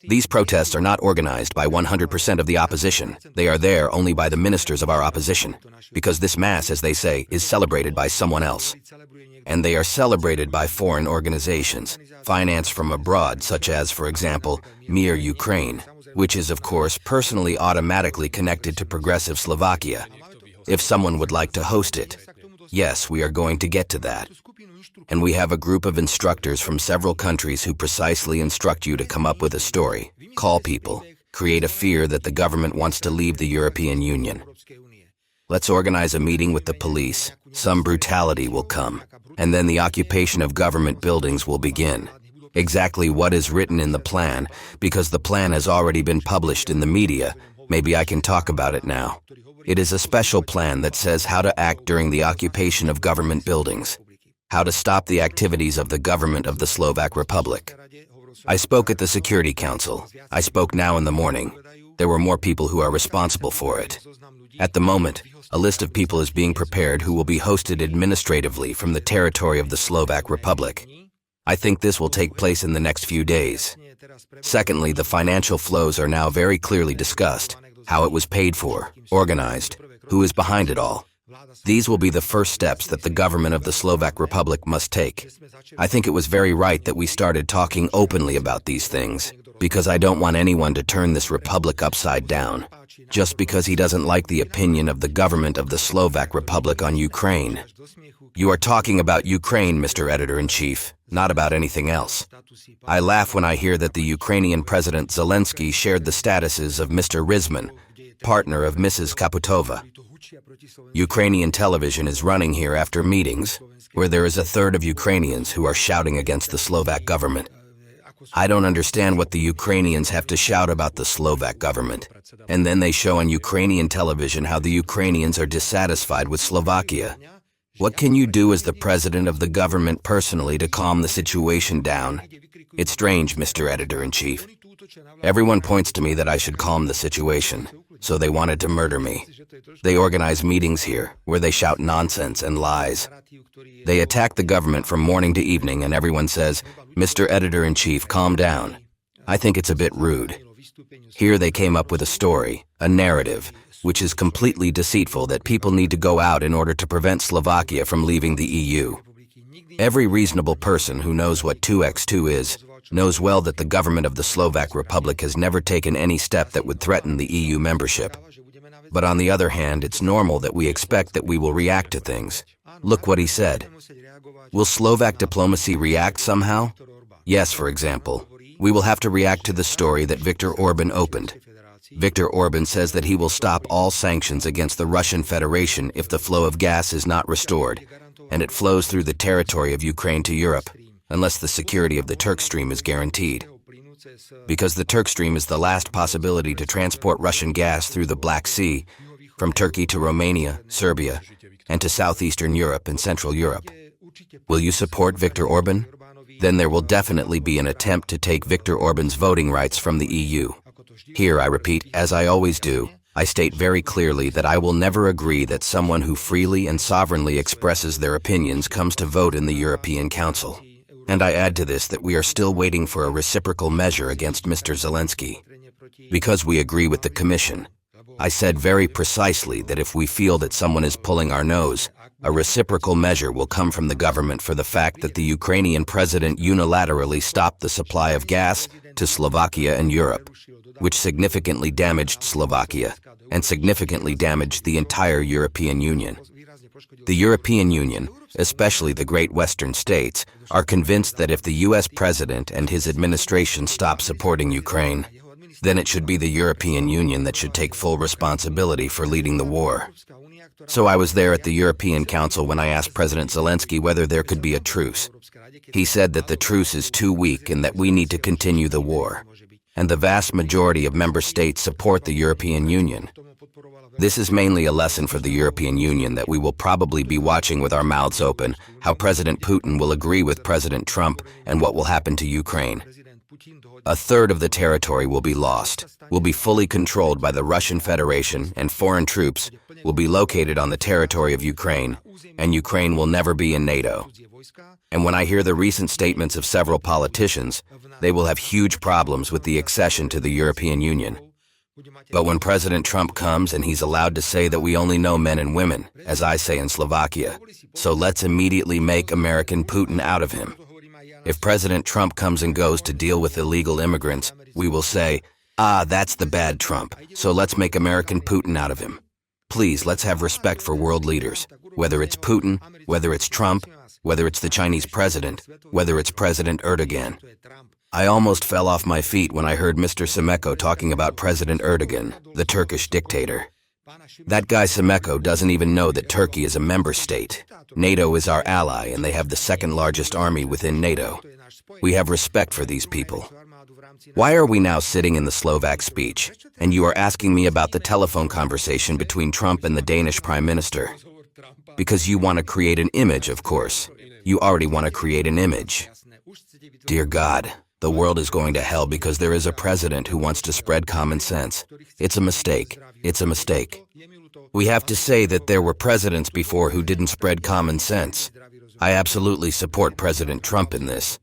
These protests are not organized by 100% of the opposition. They are there only by the ministers of our opposition, because this mass, as they say, is celebrated by someone else. And they are celebrated by foreign organizations, financed from abroad, such as, for example, Mir Ukraine, which is, of course, personally automatically connected to progressive Slovakia. If someone would like to host it, yes, we are going to get to that. And we have a group of instructors from several countries who precisely instruct you to come up with a story, call people, create a fear that the government wants to leave the European Union. Let's organize a meeting with the police, some brutality will come, and then the occupation of government buildings will begin. Exactly what is written in the plan, because the plan has already been published in the media, maybe I can talk about it now. It is a special plan that says how to act during the occupation of government buildings, how to stop the activities of the government of the Slovak Republic. I spoke at the Security Council. I spoke now in the morning. There were more people who are responsible for it. At the moment, a list of people is being prepared who will be hosted administratively from the territory of the Slovak Republic. I think this will take place in the next few days. Secondly, the financial flows are now very clearly discussed, how it was paid for, organized, who is behind it all. These will be the first steps that the government of the Slovak Republic must take. I think it was very right that we started talking openly about these things, because I don't want anyone to turn this republic upside down, just because he doesn't like the opinion of the government of the Slovak Republic on Ukraine. You are talking about Ukraine, Mr. Editor-in-Chief, not about anything else. I laugh when I hear that the Ukrainian President Zelensky shared the statuses of Mr. Rizman, partner of Mrs. Kaputova. Ukrainian television is running here after meetings, where there is a third of Ukrainians who are shouting against the Slovak government. I don't understand what the Ukrainians have to shout about the Slovak government. And then they show on Ukrainian television how the Ukrainians are dissatisfied with Slovakia. What can you do as the president of the government personally to calm the situation down? It's strange, Mr. Editor-in-Chief. Everyone points to me that I should calm the situation, so they wanted to murder me. They organize meetings here, where they shout nonsense and lies. They attack the government from morning to evening, and everyone says, Mr. Editor-in-Chief, calm down. I think it's a bit rude. Here they came up with a story, a narrative, which is completely deceitful that people need to go out in order to prevent Slovakia from leaving the EU. Every reasonable person who knows what 2x2 is, knows well that the government of the Slovak Republic has never taken any step that would threaten the EU membership. But on the other hand, it's normal that we expect that we will react to things. Look what he said. Will Slovak diplomacy react somehow? Yes, for example. We will have to react to the story that Viktor Orban opened. Viktor Orban says that he will stop all sanctions against the Russian Federation if the flow of gas is not restored, and it flows through the territory of Ukraine to Europe, unless the security of the Turk Stream is guaranteed. Because the Turk Stream is the last possibility to transport Russian gas through the Black Sea, from Turkey to Romania, Serbia, and to southeastern Europe and Central Europe. Will you support Viktor Orban? Then there will definitely be an attempt to take Viktor Orban's voting rights from the EU. Here, I repeat, as I always do, I state very clearly that I will never agree that someone who freely and sovereignly expresses their opinions comes to vote in the European Council. And I add to this that we are still waiting for a reciprocal measure against Mr. Zelensky. Because we agree with the Commission, I said very precisely that if we feel that someone is pulling our nose, a reciprocal measure will come from the government for the fact that the Ukrainian president unilaterally stopped the supply of gas to Slovakia and Europe, which significantly damaged Slovakia and significantly damaged the entire European Union. The European Union, especially the great Western states, are convinced that if the US president and his administration stop supporting Ukraine, then it should be the European Union that should take full responsibility for leading the war. So I was there at the European Council when I asked President Zelensky whether there could be a truce. He said that the truce is too weak and that we need to continue the war. And the vast majority of member states support the European Union. This is mainly a lesson for the European Union that we will probably be watching with our mouths open, how President Putin will agree with President Trump and what will happen to Ukraine. A third of the territory will be lost, will be fully controlled by the Russian Federation, and foreign troops will be located on the territory of Ukraine, and Ukraine will never be in NATO. And when I hear the recent statements of several politicians, they will have huge problems with the accession to the European Union. But when President Trump comes and he's allowed to say that we only know men and women, as I say in Slovakia, so let's immediately make American Putin out of him. If President Trump comes and goes to deal with illegal immigrants, we will say, ah, that's the bad Trump, so let's make American Putin out of him. Please, let's have respect for world leaders, whether it's Putin, whether it's Trump, whether it's the Chinese president, whether it's President Erdogan. I almost fell off my feet when I heard Mr. Semeko talking about President Erdogan, the Turkish dictator. That guy Semeko doesn't even know that Turkey is a member state. NATO is our ally and they have the second largest army within NATO. We have respect for these people. Why are we now sitting in the Slovak speech, and you are asking me about the telephone conversation between Trump and the Danish Prime Minister? Because you want to create an image, of course. You already want to create an image. Dear God, the world is going to hell because there is a president who wants to spread common sense. It's a mistake. It's a mistake. We have to say that there were presidents before who didn't spread common sense. I absolutely support President Trump in this.